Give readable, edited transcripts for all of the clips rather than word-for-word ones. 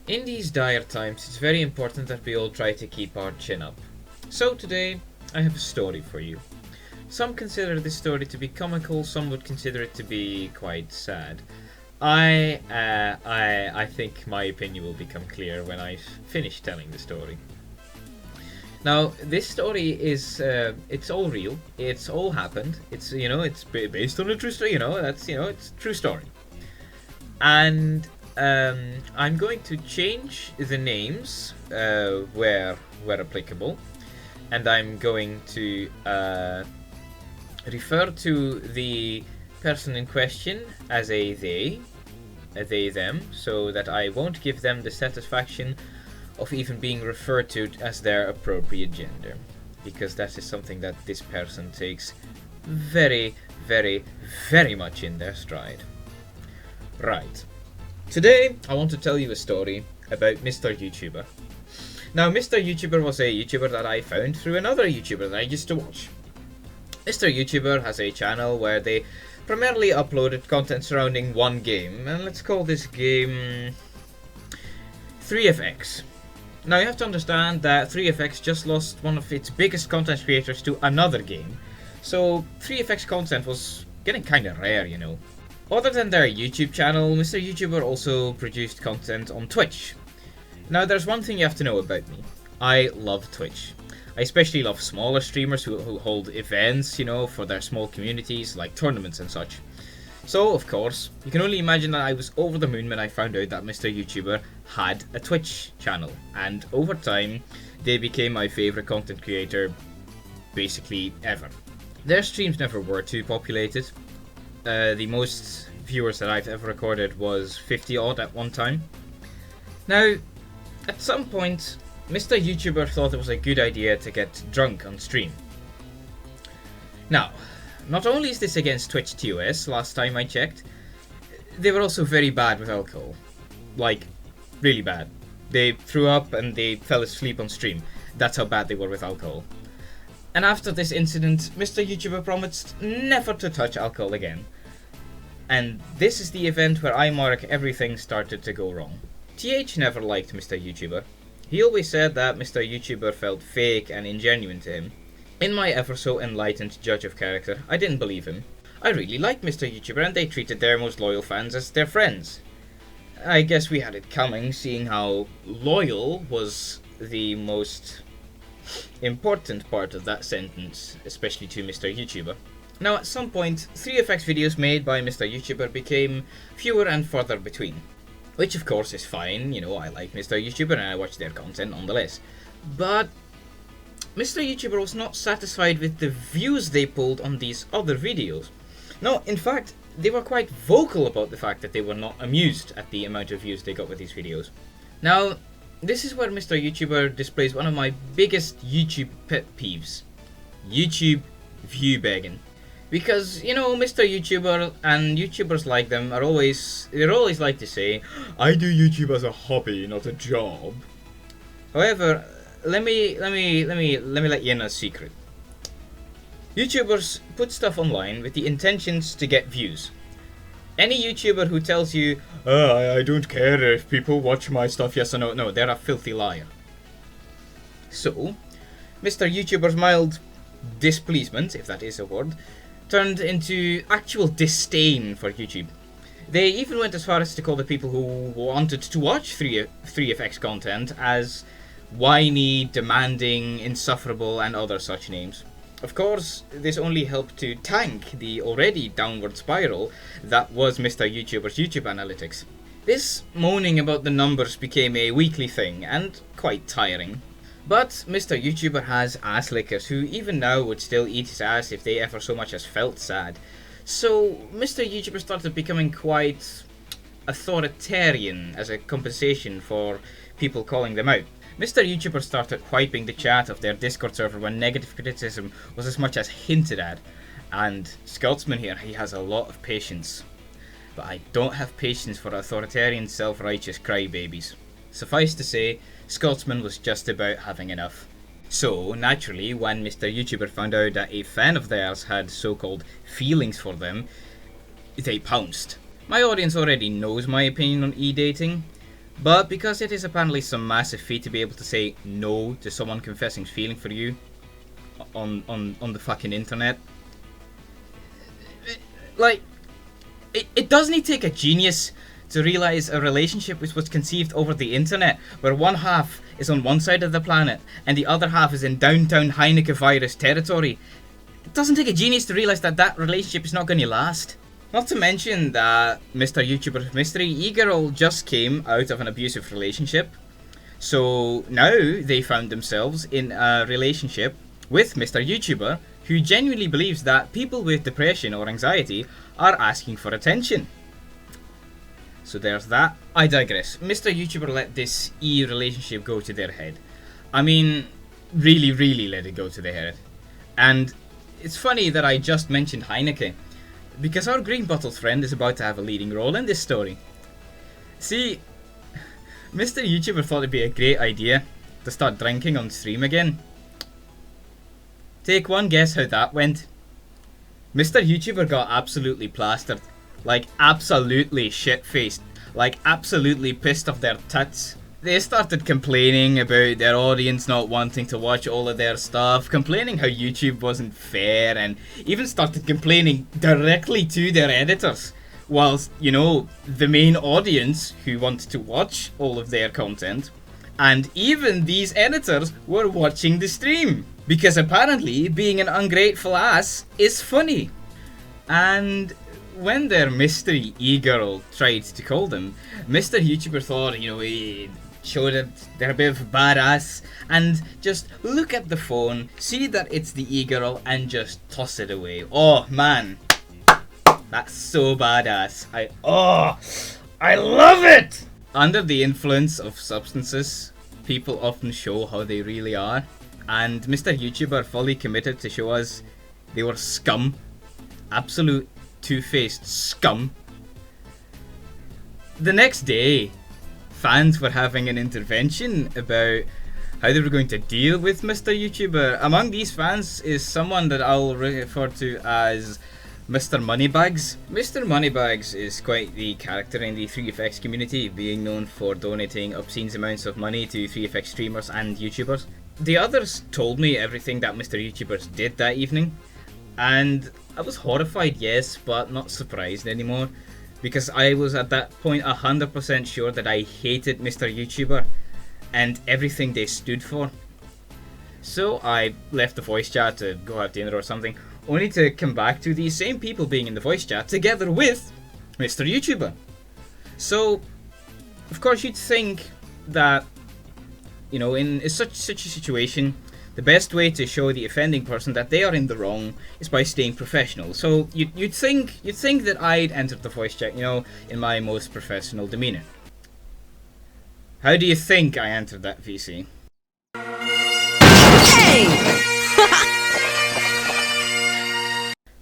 In these dire times, it's very important that we all try to keep our chin up. So today, I have a story for you. Some consider this story to be comical, some would consider it to be quite sad. I think my opinion will become clear when I finish telling the story. Now, this story is, it's all real. It's all happened. It's based on a true story. It's a true story. And I'm going to change the names where applicable, and I'm going to refer to the person in question as a they them, so that I won't give them the satisfaction of even being referred to as their appropriate gender, because that is something that this person takes very, very, very much in their stride. Right. Today, I want to tell you a story about Mr. YouTuber. Now, Mr. YouTuber was a YouTuber that I found through another YouTuber that I used to watch. Mr. YouTuber has a channel where they primarily uploaded content surrounding one game, and let's call this game 3FX. Now, you have to understand that 3FX just lost one of its biggest content creators to another game, so 3FX content was getting kinda rare, you know. Other than their YouTube channel, Mr. YouTuber also produced content on Twitch. Now, there's one thing you have to know about me. I love Twitch. I especially love smaller streamers who hold events, for their small communities, like tournaments and such. So, of course, you can only imagine that I was over the moon when I found out that Mr. YouTuber had a Twitch channel. And over time, they became my favorite content creator, basically ever. Their streams never were too populated. The most viewers that I've ever recorded was 50 odd at one time. Now, at some point, Mr. YouTuber thought it was a good idea to get drunk on stream. Now, not only is this against Twitch TOS, last time I checked, they were also very bad with alcohol. Like, really bad. They threw up and they fell asleep on stream. That's how bad they were with alcohol. And after this incident, Mr. YouTuber promised never to touch alcohol again. And this is the event where I mark everything started to go wrong. TH never liked Mr. YouTuber. He always said that Mr. YouTuber felt fake and ingenuine to him. In my ever so enlightened judge of character, I didn't believe him. I really liked Mr. YouTuber and they treated their most loyal fans as their friends. I guess we had it coming, seeing how loyal was the most important part of that sentence, especially to Mr. YouTuber. Now, at some point, 3FX videos made by Mr. YouTuber became fewer and further between. Which of course is fine, I like Mr. YouTuber and I watch their content nonetheless. But Mr. YouTuber was not satisfied with the views they pulled on these other videos. No, in fact, they were quite vocal about the fact that they were not amused at the amount of views they got with these videos. Now, this is where Mr. YouTuber displays one of my biggest YouTube pet peeves. YouTube view begging. Because, Mr. YouTuber and YouTubers like them they're always like to say, I do YouTube as a hobby, not a job. However, let me let you in a secret. YouTubers put stuff online with the intentions to get views. Any YouTuber who tells you, I don't care if people watch my stuff, yes or no, they're a filthy liar. So, Mr. YouTuber's mild displeasement, if that is a word, turned into actual disdain for YouTube. They even went as far as to call the people who wanted to watch 3FX content as whiny, demanding, insufferable, and other such names. Of course, this only helped to tank the already downward spiral that was Mr. YouTuber's YouTube analytics. This moaning about the numbers became a weekly thing, and quite tiring. But Mr. YouTuber has ass lickers who even now would still eat his ass if they ever so much as felt sad. So Mr. YouTuber started becoming quite authoritarian as a compensation for people calling them out. Mr. YouTuber started wiping the chat of their Discord server when negative criticism was as much as hinted at. And Scotsman here, he has a lot of patience. But I don't have patience for authoritarian self-righteous crybabies. Suffice to say, Scotsman was just about having enough. So, naturally, when Mr. YouTuber found out that a fan of theirs had so-called feelings for them, they pounced. My audience already knows my opinion on e-dating, But because it is apparently some massive feat to be able to say no to someone confessing feeling for you on the fucking internet, like, it doesn't take a genius to realize a relationship which was conceived over the internet, where one half is on one side of the planet and the other half is in downtown Heineke virus territory. It doesn't take a genius to realize that that relationship is not going to last. Not to mention that Mr. YouTuber Mystery E-Girl just came out of an abusive relationship. So now they found themselves in a relationship with Mr. YouTuber, who genuinely believes that people with depression or anxiety are asking for attention. So there's that. I digress. Mr. YouTuber let this relationship go to their head. I mean, really let it go to their head. And it's funny that I just mentioned Heineke, because our green bottle friend is about to have a leading role in this story. See, Mr. YouTuber thought it'd be a great idea to start drinking on stream again. Take one guess how that went. Mr. YouTuber got absolutely plastered. Like, absolutely shit-faced. Like, absolutely pissed off their tits. They started complaining about their audience not wanting to watch all of their stuff, complaining how YouTube wasn't fair, and even started complaining directly to their editors. Whilst, you know, the main audience who wanted to watch all of their content, and even these editors were watching the stream. Because apparently, being an ungrateful ass is funny. And when their mystery e-girl tried to call them, Mr. YouTuber thought, you know, he showed that they're a bit of a badass, and just look at the phone, see that it's the e-girl, and just toss it away. Oh man, that's so badass. I love it! Under the influence of substances, people often show how they really are, and Mr. YouTuber fully committed to show us they were scum. Absolute two-faced scum. The next day, fans were having an intervention about how they were going to deal with Mr. YouTuber. Among these fans is someone that I'll refer to as Mr. Moneybags. Mr. Moneybags is quite the character in the 3FX community, being known for donating obscene amounts of money to 3FX streamers and YouTubers. The others told me everything that Mr. YouTuber did that evening, and I was horrified, yes, but not surprised anymore, because I was at that point 100% sure that I hated Mr. YouTuber and everything they stood for. So I left the voice chat to go have dinner or something, only to come back to these same people being in the voice chat together with Mr. YouTuber. So, of course, you'd think that, you know, in such a situation, the best way to show the offending person that they are in the wrong is by staying professional. So you'd think that I'd entered the voice chat, you know, in my most professional demeanor. How do you think I entered that VC? Hey!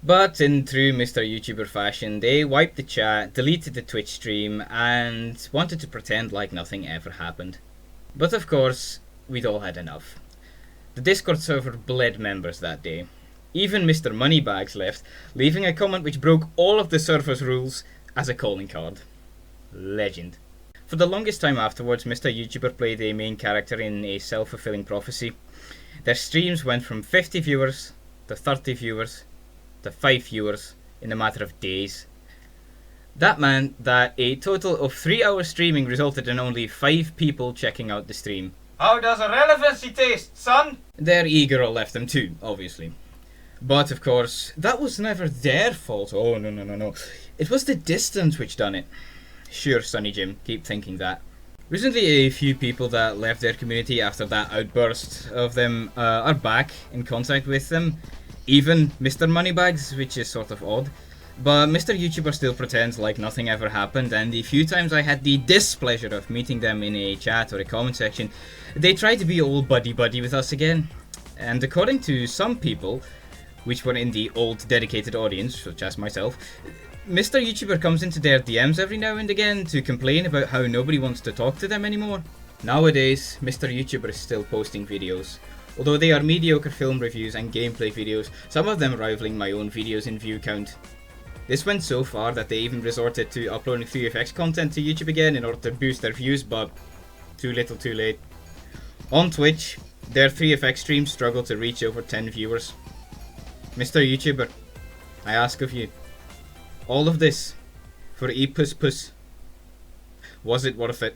But in true Mr. YouTuber fashion, they wiped the chat, deleted the Twitch stream, and wanted to pretend like nothing ever happened. But of course, we'd all had enough. The Discord server bled members that day. Even Mr. Moneybags left, leaving a comment which broke all of the server's rules as a calling card. Legend. For the longest time afterwards, Mr. YouTuber played a main character in a self-fulfilling prophecy. Their streams went from 50 viewers, to 30 viewers, to 5 viewers in a matter of days. That meant that a total of 3 hours streaming resulted in only 5 people checking out the stream. How does irrelevancy taste, son? Their e-girl left them too, obviously. But of course, that was never their fault. Oh, no. It was the distance which done it. Sure, Sonny Jim, keep thinking that. Recently, a few people that left their community after that outburst of them are back in contact with them. Even Mr. Moneybags, which is sort of odd. But Mr. YouTuber still pretends like nothing ever happened, and the few times I had the displeasure of meeting them in a chat or a comment section, they try to be all buddy-buddy with us again. And according to some people, which were in the old dedicated audience, such as myself, Mr. YouTuber comes into their DMs every now and again to complain about how nobody wants to talk to them anymore. Nowadays, Mr. YouTuber is still posting videos. Although they are mediocre film reviews and gameplay videos, some of them rivaling my own videos in view count. This went so far that they even resorted to uploading 3FX content to YouTube again in order to boost their views, but too little too late. On Twitch, their 3FX streams struggled to reach over 10 viewers. Mr. YouTuber, I ask of you, all of this for E++, was it worth it?